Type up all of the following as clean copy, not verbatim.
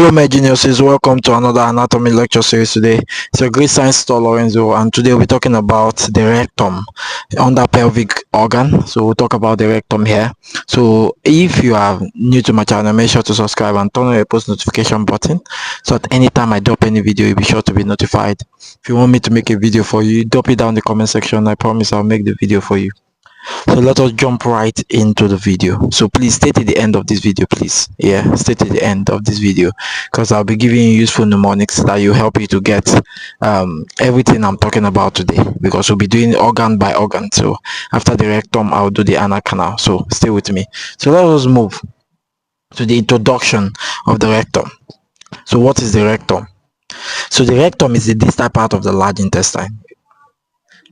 Hello my geniuses, welcome to another anatomy lecture series today. It's your great science tutor Lorenzo, and today we're talking about the rectum, under pelvic organ. So we'll talk about the rectum here. So if you are new to my channel, make sure to subscribe and turn on your post notification button so that anytime I drop any video, you'll be sure to be notified. If you want me to make a video for you, drop it down in the comment section. I promise I'll make the video for you. So let us jump right into the video. So please stay to the end of this video, please. Yeah, stay to the end of this video because I'll be giving you useful mnemonics that will help you to get everything I'm talking about today, because we'll be doing organ by organ. So after the rectum, I'll do the anal canal. So stay with me. So let us move to the introduction of the rectum. So what is the rectum? So the rectum is the distal part of the large intestine.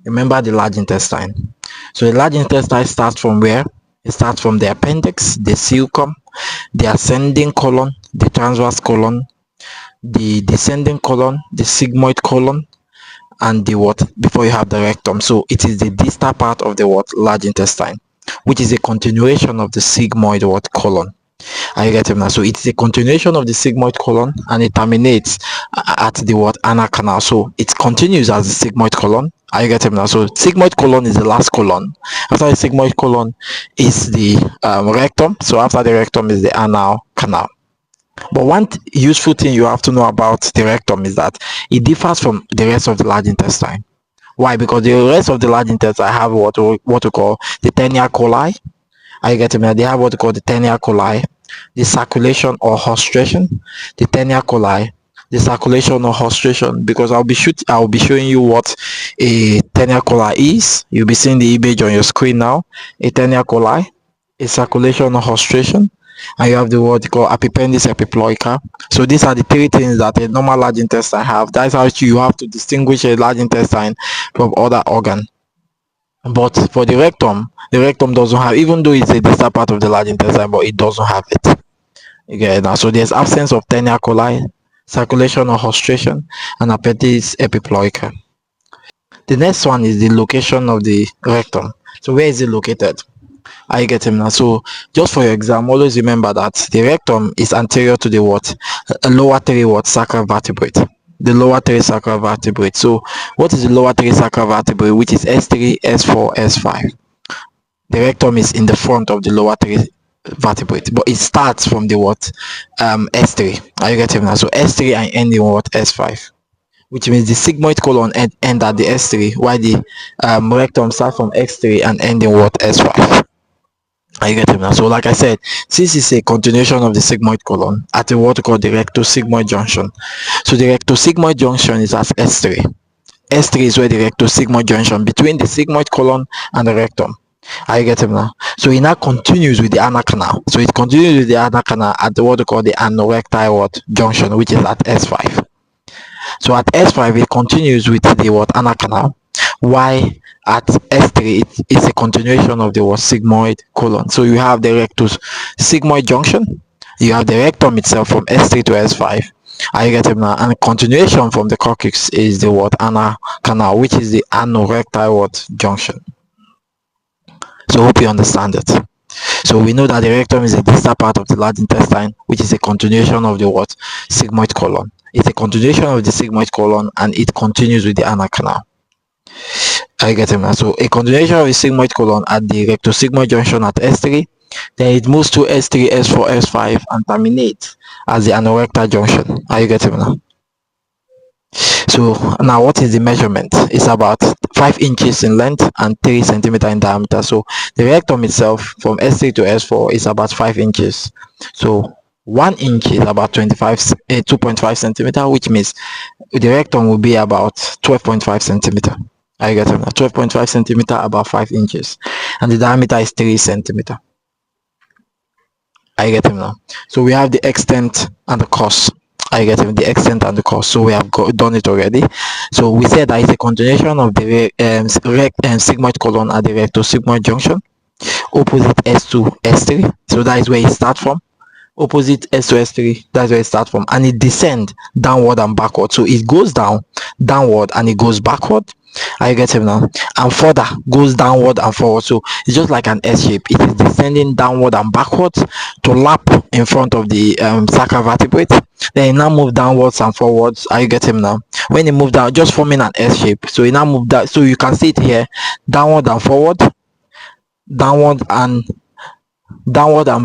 Remember the large intestine. So the large intestine starts from where? It starts from the appendix, the cecum, the ascending colon, the transverse colon, the descending colon, the sigmoid colon, and the what? Before you have the rectum. So it is the distal part of the what? Large intestine, which is a continuation of the sigmoid what? Colon. Are you getting that? So it's a continuation of the sigmoid colon and it terminates at the what? Anal canal. So it continues as the sigmoid colon. Are you getting that? So sigmoid colon is the last colon. After the sigmoid colon is the rectum. So after the rectum is the anal canal. But one useful thing you have to know about the rectum is that it differs from the rest of the large intestine. Why? Because the rest of the large intestine have what we call the tenia coli. Are you getting that? They have what we call the tenia coli, the circulation or hostration, the tenia coli, the circulation or hostration. Because I'll be showing you what a tenia coli is. You'll be seeing the image on your screen now. A tenia coli, a circulation or hostration, and you have the what you call epipendis epiploica. So these are the three things that a normal large intestine have. That's how you have to distinguish a large intestine from other organ. But for the rectum doesn't have, even though it's a distal part of the large intestine, but it doesn't have it. Okay, now so there's absence of tenia coli, circulation or hostration, and epipendis epiploica. The next one is the location of the rectum. So where is it located? Are you getting now? So just for your exam, always remember that the rectum is anterior to the what? Lower three what? Sacral vertebrae. The lower three sacral vertebrae. So what is the lower three sacral vertebrae, which is S3, S4, S5? The rectum is in the front of the lower three vertebrae, but it starts from the what? S3. Are you getting now? So S3 and end in what? S5, which means the sigmoid colon end at the S3, while the rectum starts from X3 and end in what? S5. Are you getting that? So like I said, since it's a continuation of the sigmoid colon at a what we call the recto-sigmoid junction. So the recto-sigmoid junction is at S3. S3 is where the recto-sigmoid junction between the sigmoid colon and the rectum. Are you getting now? So it now continues with the anal canal. So it continues with the anal canal at what we call the anorectal what junction, which is at S5. So at S5 it continues with the what? Anal canal. Why at S3 it's a continuation of the what? Sigmoid colon. So you have the recto-sigmoid junction, you have the rectum itself from S3 to S5. Are you getting now? And continuation from the coccyx is the what? Anal canal, which is the anorectal what? Junction. So hope you understand it. So we know that the rectum is a distal part of the large intestine, which is a continuation of the what? Sigmoid colon. It's a continuation of the sigmoid colon and it continues with the anal canal. Are you getting that? So a continuation of the sigmoid colon at the recto-sigmoid junction at S3, then it moves to S3, S4, S5 and terminates as the anorectal junction. Are you getting that? So now what is the measurement? It's about 5 inches in length and 3 centimeters in diameter. So the rectum itself from S3 to S4 is about 5 inches. So 1 inch is about 2.5 centimeter, which means the rectum will be about 12.5 centimeter. Are you getting that? 12.5 centimeter, about 5 inches, and the diameter is 3 centimeter. Are you getting now? So we have the extent and the cost. Are you getting the extent and the cost? So we have done it already. So we said that it's a continuation of the sigmoid colon at the recto-sigmoid junction, opposite S2, S3. So that is where it starts from. Opposite S2, S3, that's where it starts from, and it descends downward and backward. So it goes downward and it goes backward. Are you getting now? And further goes downward and forward. So it's just like an S shape. It is descending downward and backwards to lap in front of the sacral vertebrae. Then it now move downwards and forwards. Are you getting now? When it move down, just forming an S shape. So it now move that. So you can see it here, downward and forward, downward and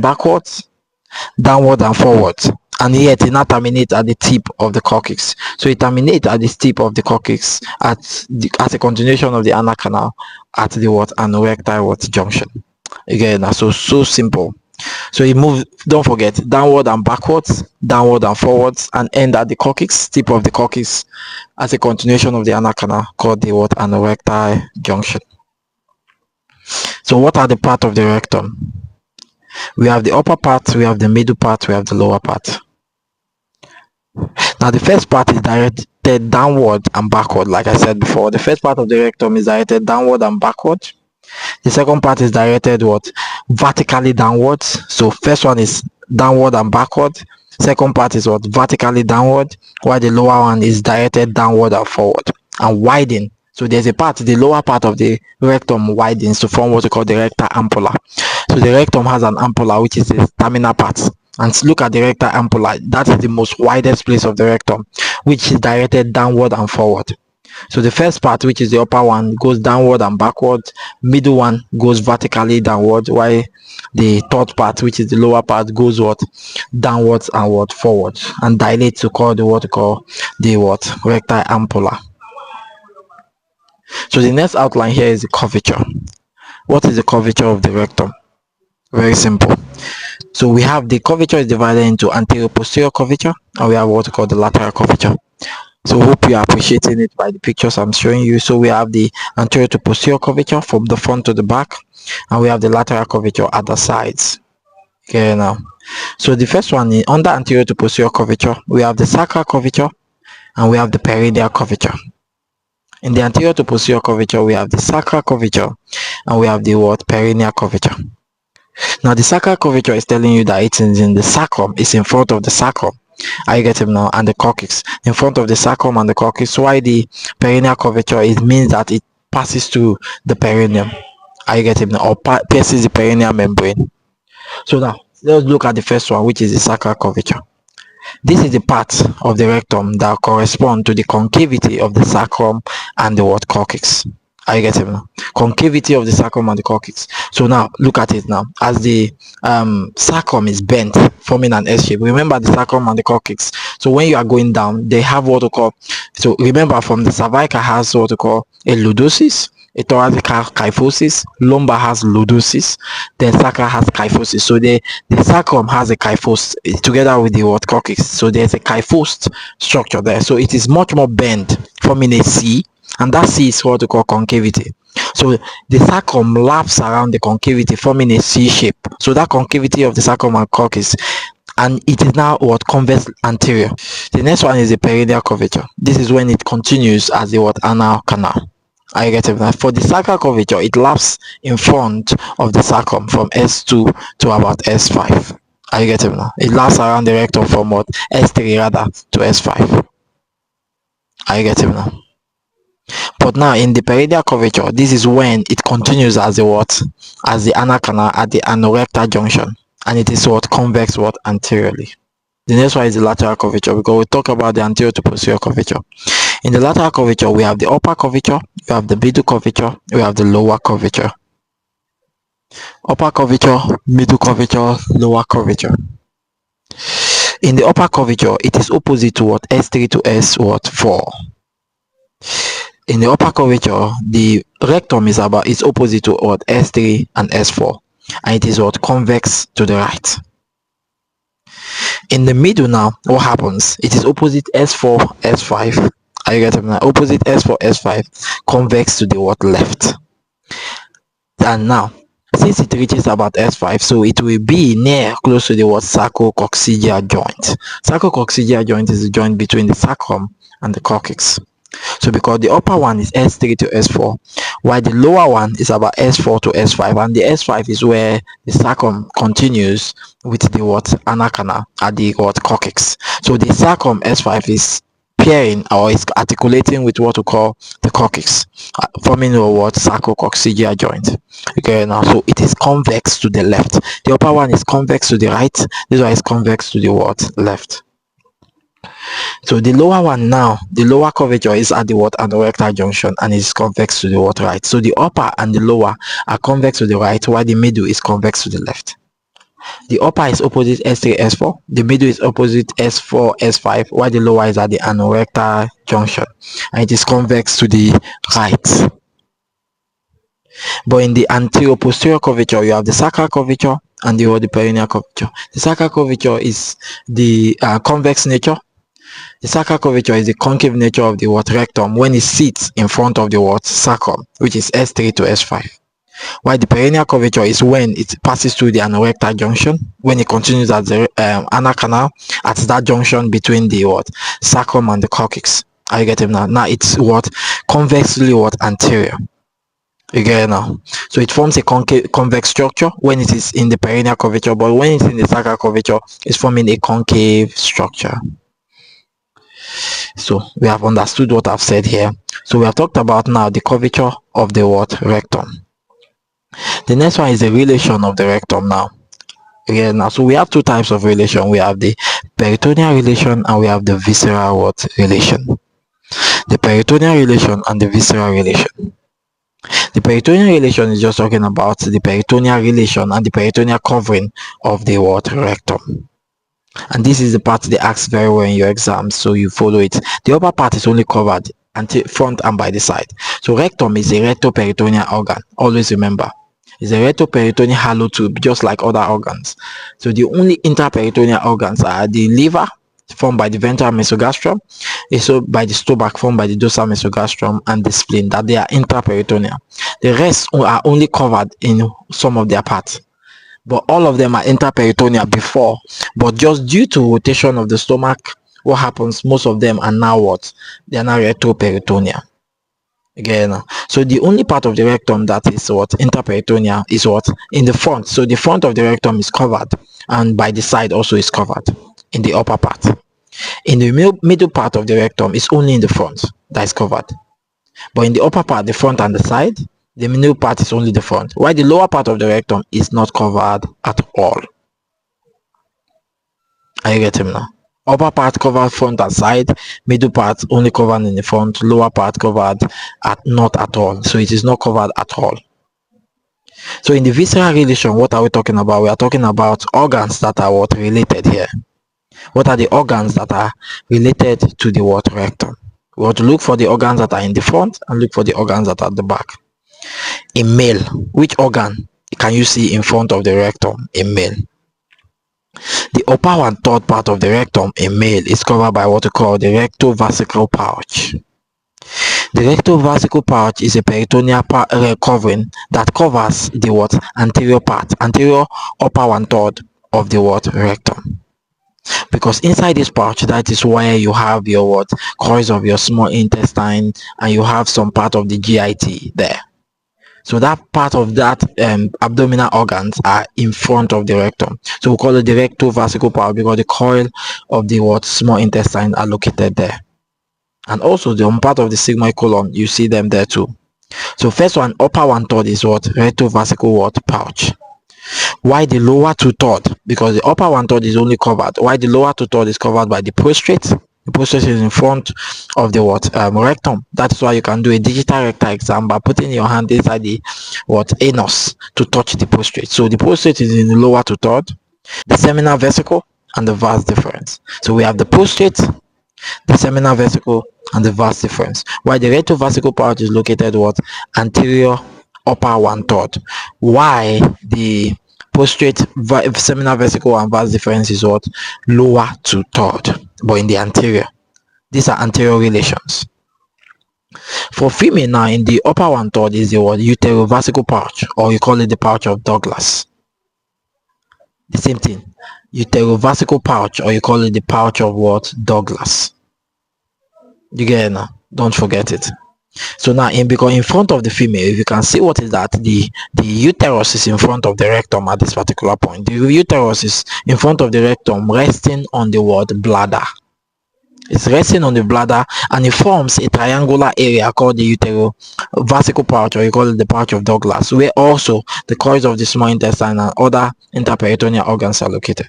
backwards, downward and forwards, and yet it now terminates at the tip of the coccyx. So it terminates at the tip of the coccyx as a continuation of the anal canal at the anorectal junction. Again, so simple. So it moves, don't forget, downward and backwards, downward and forwards, and end at the coccyx, tip of the coccyx, as a continuation of the anal canal called the anorectal junction. So what are the parts of the rectum? We have the upper part, we have the middle part, we have the lower part. Now the first part is directed downward and backward. Like I said before, the first part of the rectum is directed downward and backward. The second part is directed vertically downwards. So first one is downward and backward, second part is vertically downward, while the lower one is directed downward and forward and widen. So there's a part, the lower part of the rectum widens to form what we call the rectal ampulla. So the rectum has an ampulla, which is the terminal part. And look at the rectal ampulla. That is the most widest place of the rectum, which is directed downward and forward. So the first part, which is the upper one, goes downward and backward. Middle one goes vertically downward, while the third part, which is the lower part, goes downwards and forward, and dilates to call the rectal ampulla. So the next outline here is the curvature. What is the curvature of the rectum? Very simple. So we have the curvature is divided into anterior posterior curvature, and we have what we call the lateral curvature. So hope you are appreciating it by the pictures I'm showing you. So we have the anterior to posterior curvature from the front to the back, and we have the lateral curvature at the sides. Okay, now, so the first one is under anterior to posterior curvature, we have the sacral curvature and we have the perineal curvature. In the anterior to posterior curvature, we have the sacral curvature and we have the perineal curvature. Now the sacral curvature is telling you that it is in the sacrum, it's in front of the sacrum. Are you getting now? And the coccyx, in front of the sacrum and the coccyx. Why the perineal curvature? It means that it passes through the perineum. Are you getting now? Or pierces the perineal membrane. So now let's look at the first one, which is the sacral curvature. This is the part of the rectum that correspond to the concavity of the sacrum and the coccyx. Are you getting now? Concavity of the sacrum and the coccyx. So now look at it now. As the sacrum is bent, forming an S shape. Remember the sacrum and the coccyx. So when you are going down, they have what we call. So remember, from the cervical has what we call a lordosis, a thoracic has kyphosis, lumbar has lordosis, then sacral has kyphosis. So the sacrum has a kyphos together with the coccyx. So there's a kyphosed structure there. So it is much more bent, forming a C. And that C is what we call concavity. So the sacrum laps around the concavity, forming a C shape. So that concavity of the sacrum and coccyx, and it is now convex anterior. The next one is the perineal curvature. This is when it continues as the anal canal. Are you getting that? For the sacral curvature, it laps in front of the sacrum from S2 to about S5. Are you getting that? It laps around the rectum from S3 rather to S5. Are you getting that? But now in the perineal curvature, this is when it continues as the anal canal at the anorectal junction, and it is convex anteriorly. The next one is the lateral curvature, because we talk about the anterior to posterior curvature. In the lateral curvature, we have the upper curvature, we have the middle curvature, we have the lower curvature. Upper curvature, middle curvature, lower curvature. In the upper curvature, it is opposite to S3 to S4. In the upper curvature, the rectum is opposite to S3 and S4, and it is convex to the right. In the middle now, what happens? It is opposite S4, S5. Are you getting that? Opposite S4, S5, convex to the left. And now, since it reaches about S5, so it will be close to the sacrococcygeal joint. Sacrococcygeal joint is the joint between the sacrum and the coccyx. So because the upper one is S3 to S4, while the lower one is about S4 to S5, and the S5 is where the sacrum continues with the anal canal at the coccyx. So the sacrum S5 is pairing or is articulating with what we call the coccyx, forming a what sacrococcygeal joint. Okay, now so it is convex to the left. The upper one is convex to the right. This one is convex to the what left. So the lower one now, the lower curvature is at the what anorectal junction and is convex to the what right. So the upper and the lower are convex to the right, while the middle is convex to the left. The upper is opposite S3, S4. The middle is opposite S4, S5, while the lower is at the anorectal junction and it is convex to the right. But in the anterior posterior curvature, you have the sacral curvature and the perineal curvature. The sacral curvature is the convex nature. The sacral curvature is the concave nature of the rectum when it sits in front of the sacrum, which is S3 to S5. While the perineal curvature is when it passes through the anorectal junction, when it continues at the anal canal at that junction between the sacrum and the coccyx. Are you getting now? Now it's convexly anterior. You get it now? So it forms a convex structure when it is in the perineal curvature, but when it's in the sacral curvature, it's forming a concave structure. So we have understood what I've said here. So we have talked about now the curvature of the rectum. The next one is the relation of the rectum now. Again, now so we have two types of relation. We have the peritoneal relation and we have the visceral relation. The peritoneal relation and the visceral relation. The peritoneal relation is just talking about the peritoneal relation and the peritoneal covering of the rectum. And this is the part they ask very well in your exams, so you follow it. The upper part is only covered front and by the side. So rectum is a rectoperitoneal organ. Always remember, it's a rectoperitoneal hollow tube, just like other organs. So the only interperitoneal organs are the liver, formed by the ventral mesogastrum, also by the stomach, formed by the dorsal mesogastrum, and the spleen, that they are intraperitoneal. The rest are only covered in some of their parts, but all of them are interperitoneal before, but just due to rotation of the stomach, what happens, most of them are now they are now retroperitoneal. Again, so the only part of the rectum that is interperitoneal is in the front. So the front of the rectum is covered, and by the side also is covered in the upper part. In the middle part of the rectum is only in the front that is covered, but in the upper part, the front and the side, the middle part is only the front, while the lower part of the rectum is not covered at all. Are you getting now? Upper part covered front and side, middle part only covered in the front, lower part covered not at all. So it is not covered at all. So in the visceral relation, what are we talking about? We are talking about organs that are related here. What are the organs that are related to the rectum? We want to look for the organs that are in the front and look for the organs that are at the back. In male, which organ can you see in front of the rectum in male? The upper and third part of the rectum in male is covered by what we call the rectovesical pouch. The rectovesical pouch is a peritoneal covering that covers the anterior part, anterior upper one third of the rectum. Because inside this pouch, that is where you have your coils of your small intestine, and you have some part of the GIT there. So that part of that abdominal organs are in front of the rectum. So we call it the rectovesical pouch because the coil of the small intestine are located there. And also the part of the sigmoid colon, you see them there too. So first one, upper one third is rectovesical pouch. Why the lower two third? Because the upper one third is only covered, while the lower two third is covered by the prostate. The prostate is in front of the rectum. That's why you can do a digital rectal exam by putting your hand inside the anus to touch the prostate. So the prostate is in the lower two third, the seminal vesicle, and the vas deferens. So we have the prostate, the seminal vesicle, and the vas deferens. While the rectovesical pouch is located anterior upper one third. Why the prostate, seminal vesicle, and vas deferens is lower two third, but in the anterior. These are anterior relations. For female now, in the upper one third is the uterovesical pouch, or you call it the pouch of Douglas. The same thing, uterovesical pouch, or you call it the pouch of Douglas. You get it now? Don't forget it. So now, because in front of the female, if you can see what is that, the uterus is in front of the rectum at this particular point. The uterus is in front of the rectum, resting on the bladder. It's resting on the bladder, and it forms a triangular area called the uterovesical pouch, or you call it the pouch of Douglas, where also the coils of the small intestine and other interperitoneal organs are located.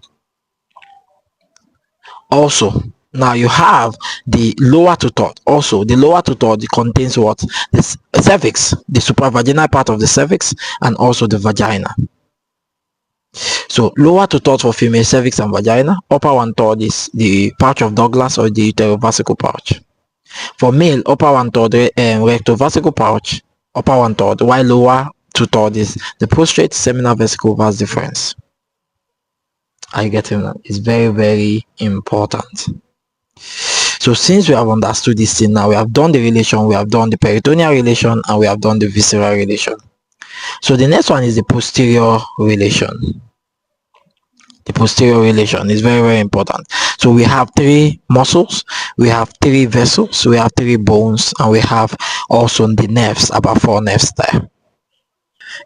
Also, now you have the lower two third. Also, the lower two third contains what? The cervix, the supravaginal part of the cervix, and also the vagina. So lower two third for female, cervix and vagina. Upper one third is the pouch of Douglas, or the uterovesical pouch. For male, upper one third rectovesical pouch, upper one third, while lower two third is the prostrate seminal vesicle vas deferens. Are you getting that? It's very, very important. So since we have understood this thing now, we have done the relation, we have done the peritoneal relation, and we have done the visceral relation. So the next one is the posterior relation. The posterior relation is very, very important. So we have 3 muscles, we have 3 vessels, we have 3 bones, and we have also the nerves, about 4 nerves there.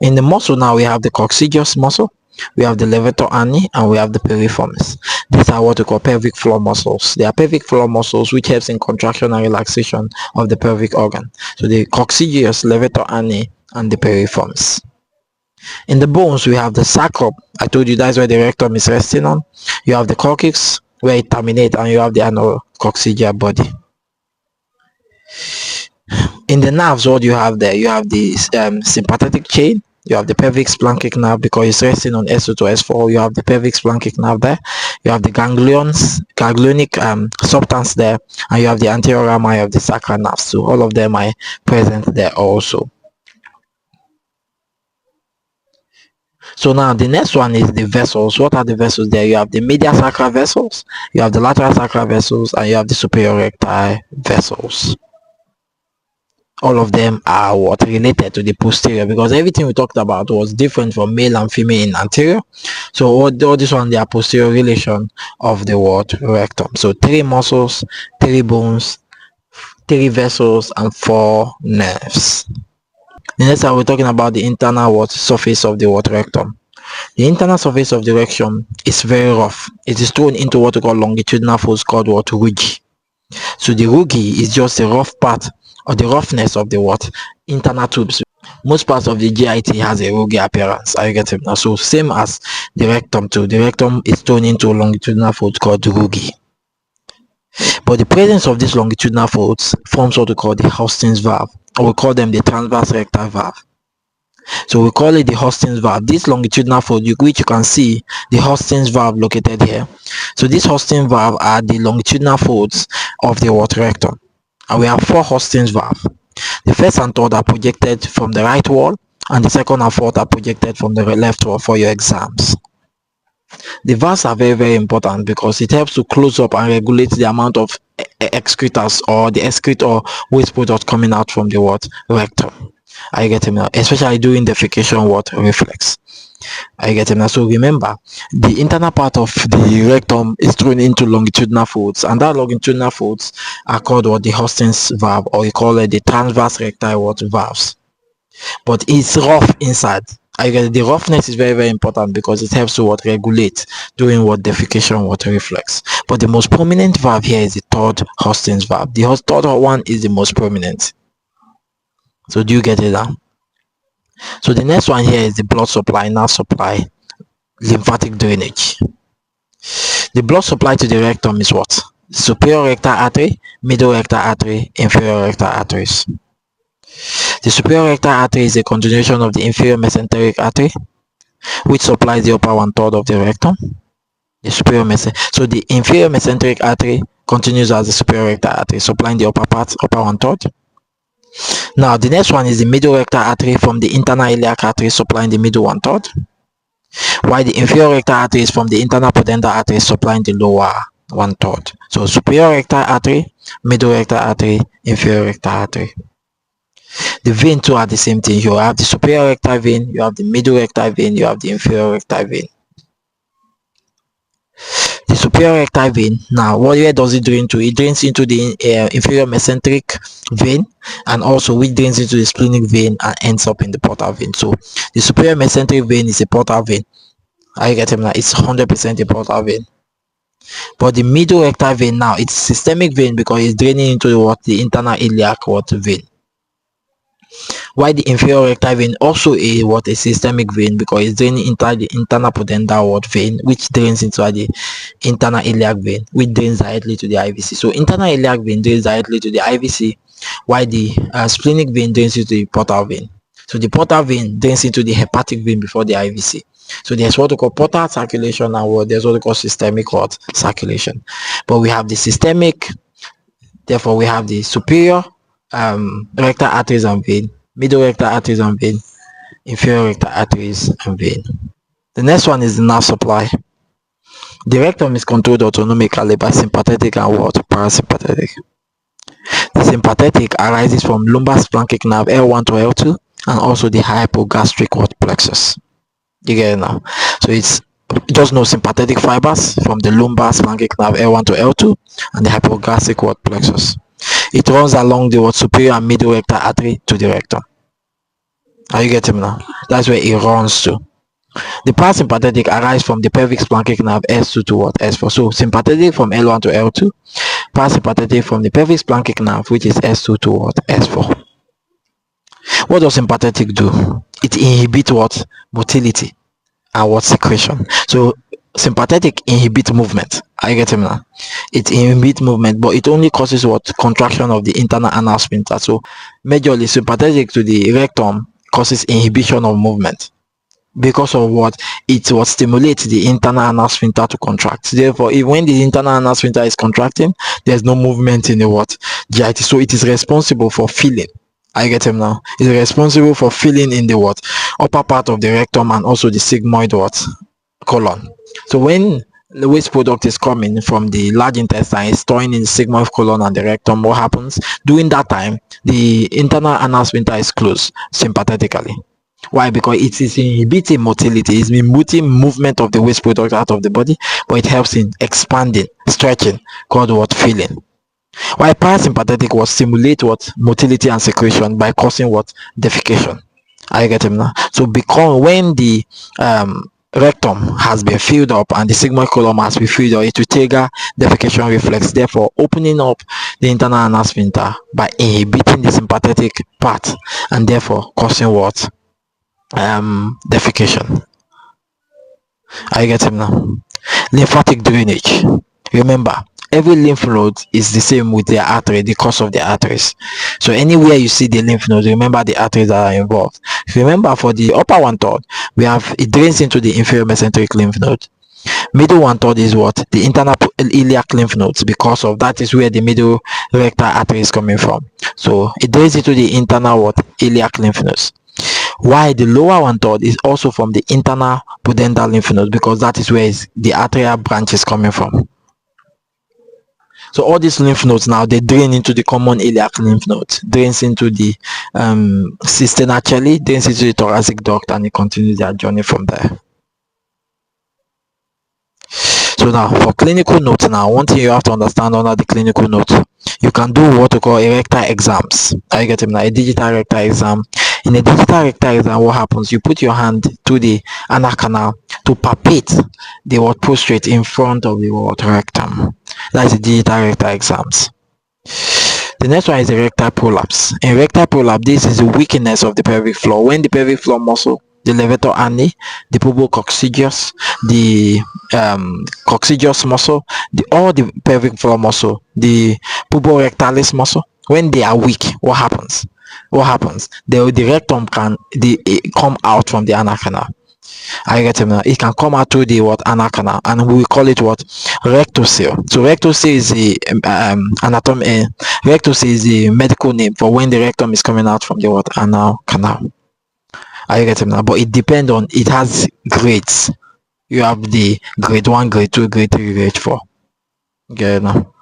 In the muscle now, we have the coccygeus muscle, we have the levator ani, and we have the piriformis. These are what we call pelvic floor muscles. They are pelvic floor muscles which helps in contraction and relaxation of the pelvic organ. So the coccygeus, levator ani, and the piriformis. In the bones, we have the sacrum. I told you that's where the rectum is resting on. You have the coccyx where it terminates, and you have the anococcygeal body. In the nerves, what you have there, you have the sympathetic chain, you have the pelvic splanchnic nerve because it's resting on S2 to S4. You have the pelvic splanchnic nerve there, you have the ganglionic substance there, and you have the anterior rami of the sacral nerve. So all of them are present there also. So now the next one is the vessels. What are the vessels there? You have the medial sacral vessels, you have the lateral sacral vessels, and you have the superior rectal vessels. All of them are what related to the posterior, because everything we talked about was different from male and female in anterior. So all this one, they are posterior relation of the word rectum. So 3 muscles, 3 bones, 3 vessels, and 4 nerves. The next time we're talking about the internal surface of the rectum. The internal surface of the rectum is very rough. It is thrown into what we call longitudinal folds called rugae. So the rugae is just the rough part, or the roughness of the internal tubes. Most parts of the GIT has a rugae appearance. Are you getting it? So same as the rectum too. The rectum is thrown into longitudinal folds called rugae. But the presence of these longitudinal folds forms what we call the Hostings valve, or we call them the transverse rectal valve. So we call it the Hostings valve. This longitudinal fold, which you can see the Hostings valve located here. So these Hostings valve are the longitudinal folds of the rectum, and we have 4 Hostings valve. The first and third are projected from the right wall, and the second and fourth are projected from the left wall for your exams. The valves are very, very important because it helps to close up and regulate the amount of excretors, or the excrete or waste product coming out from the rectum. Are you getting me now? Especially during defecation reflex. Are you getting me now? So remember, the internal part of the rectum is thrown into longitudinal folds, and that longitudinal folds are called the Hostings valve, or you call it the transverse rectal valves. But it's rough inside. The roughness is very, very important because it helps to regulate during defecation reflex. But the most prominent valve here is the third Hostings valve. The third one is the most prominent. So do you get it now? So the next one here is the blood supply, nerve supply, lymphatic drainage. The blood supply to the rectum is what? Superior rectal artery, middle rectal artery, inferior rectal arteries. The superior rectal artery is a continuation of the inferior mesenteric artery, which supplies the upper 1/3 of the rectum. So the inferior mesenteric artery continues as the superior rectal artery, supplying the upper 1/3. Now the next one is the middle rectal artery from the internal iliac artery, supplying the middle 1/3, while the inferior rectal artery is from the internal pudendal artery, supplying the lower 1/3. So superior rectal artery, middle rectal artery, inferior rectal artery. The vein too are the same thing. You have the superior rectal vein, you have the middle rectal vein, you have the inferior rectal vein. The superior rectal vein, now where does it drain to? It drains into the inferior mesenteric vein, and also which drains into the splenic vein and ends up in the portal vein. So the superior mesenteric vein is a portal vein. Are you getting that? It's 100% a portal vein. But the middle rectal vein now, it's systemic vein because it's draining into the internal iliac vein. While the inferior rectal vein also a systemic vein because it's draining into the internal pudendal vein, which drains into the internal iliac vein, which drains directly to the IVC. So internal iliac vein drains directly to the IVC, while the splenic vein drains into the portal vein. So the portal vein drains into the hepatic vein before the IVC. So there's what we call portal circulation and there's what we call systemic circulation. But we have the systemic, therefore we have the superior rectal arteries and vein, middle rectal arteries and vein, inferior rectal arteries and vein. The next one is the nerve supply. The rectum is controlled autonomically by sympathetic and parasympathetic. The sympathetic arises from lumbar splanchnic nerve L1 to L2 and also the hypogastric plexus. You get it now? So it's just no sympathetic fibers from the lumbar splanchnic nerve L1 to L2 and the hypogastric plexus. It runs along the superior and middle rectal artery to the rectum. Are you getting me now? That's where it runs to. The parasympathetic arises from the pelvic splanchnic nerve S2 to S4. So sympathetic from L1 to L2, parasympathetic from the pelvic splanchnic nerve, which is S2 to S4. What does sympathetic do? It inhibits motility and secretion. So sympathetic inhibits movement. Are you getting me now? It inhibits movement, but it only causes contraction of the internal anal sphincter. So majorly sympathetic to the rectum causes inhibition of movement because of it stimulates the internal anal sphincter to contract. Therefore, when the internal anal sphincter is contracting, there's no movement in the GIT. So it is responsible for feeling. I get him now. It's responsible for feeling in the upper part of the rectum and also the sigmoid colon. So when the waste product is coming from the large intestine, it's storing in the sigmoid colon and the rectum, what happens? During that time, the internal anal sphincter is closed sympathetically. Why? Because it is inhibiting motility, it's inhibiting movement of the waste product out of the body, but it helps in expanding, stretching, called feeling. While parasympathetic stimulate motility and secretion by causing defecation. I get him now. So because when the rectum has been filled up and the sigmoid colon has been filled up, it will trigger defecation reflex, therefore opening up the internal anal sphincter by inhibiting the sympathetic part and therefore causing defecation. I get him now. Lymphatic drainage. Remember, every lymph node is the same with their artery, the course of the arteries. So anywhere you see the lymph nodes, remember the arteries that are involved. Remember, for the upper 1/3, it drains into the inferior mesenteric lymph node. Middle 1/3 is the internal iliac lymph nodes, because of that is where the middle rectal artery is coming from. So it drains into the internal iliac lymph nodes. While the lower 1/3 is also from the internal pudendal lymph node, because that is where the arterial branch is coming from. So all these lymph nodes now, they drain into the common iliac lymph nodes, drains into the cistern actually, drains into the thoracic duct, and it continues their journey from there. So now for clinical notes, now one thing you have to understand under the clinical note, you can do what we call a rectal exams. Are you getting now? A digital rectal exam. In a digital rectal exam, what happens? You put your hand to the anal canal to palpate the prostrate in front of the rectum. That is the digital rectal exams. The next one is the rectal prolapse. In rectal prolapse, this is the weakness of the pelvic floor. When the pelvic floor muscle, the levator ani, the pubococcygeus, the coccygeus muscle, all the pelvic floor muscle, the puborectalis muscle, when they are weak, what happens? The rectum can come out from the anal canal. I get him now. It can come out through the anal canal, and we call it rectocele. So rectocele is the anatomy. Rectocele is the medical name for when the rectum is coming out from the anal canal. I get him now. But it depends on, it has grades. You have the grade 1, grade 2, grade 3, grade 4. Okay now.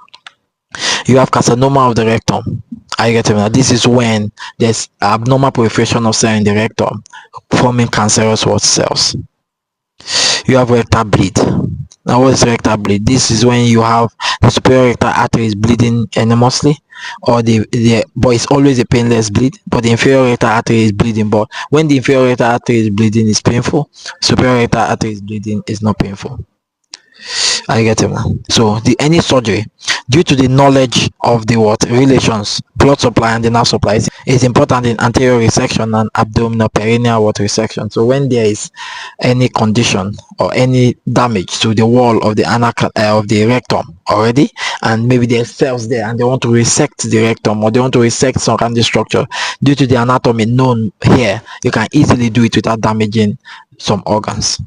You have carcinoma of the rectum. I get it now. This is when there's abnormal proliferation of cells in the rectum, forming cancerous cells. You have rectal bleed. Now what is rectal bleed? This is when you have the superior rectal artery is bleeding enormously, or but it's always a painless bleed, but the inferior rectal artery is bleeding. But when the inferior rectal artery is bleeding, it's painful. Superior rectal artery is bleeding, is not painful. Are you getting now? So the any surgery, due to the knowledge of the what relations, blood supply and the nerve supply, is important in anterior resection and abdominal perineal what resection. So when there is any condition or any damage to the wall of the of the rectum already, and maybe there's cells there and they want to resect the rectum, or they want to resect some kind of structure, due to the anatomy known here, you can easily do it without damaging some organs.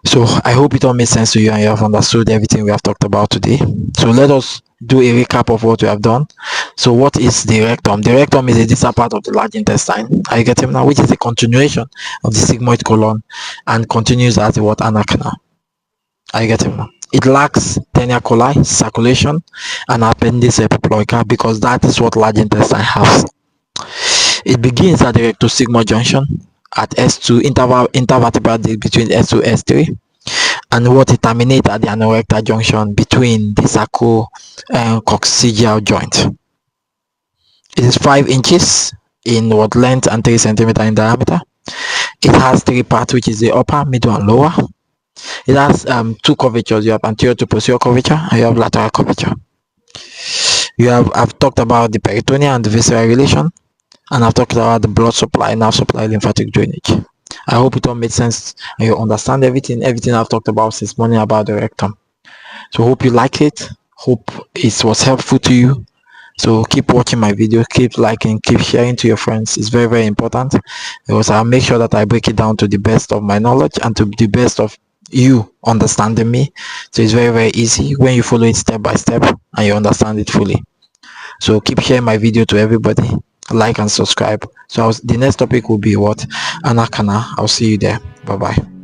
So I hope it all made sense to you and you have understood everything we have talked about today. So let us do a recap of what we have done. So what is the rectum? The rectum is a distal part of the large intestine. Are you getting now? Which is a continuation of the sigmoid colon and continues as the what anal canal. Are you getting now? It lacks tenia coli, circulation, and appendix epiploica, because that is what large intestine has. It begins at the rectosigmoid junction at S2 intervertebral disc between S2 S3, and what it terminates at the anorectal junction between the sacrococcygeal joint. It is 5 inches in what length and 3 centimeters in diameter. It has 3 parts, which is the upper, middle, and lower. It has 2 curvatures. You have anterior to posterior curvature and you have lateral curvature. I've talked about the peritoneal and the visceral relation, and I've talked about the blood supply, nerve supply, lymphatic drainage. I hope it all made sense and you understand everything I've talked about since morning about the rectum. So hope you like it, hope it was helpful to you. So keep watching my video, keep liking, keep sharing to your friends. It's very, very important, because I'll make sure that I break it down to the best of my knowledge and to the best of you understanding me. So it's very, very easy when you follow it step by step and you understand it fully. So keep sharing my video to everybody, like and subscribe. So the next topic will be what? Anal canal. I'll see you there. Bye bye.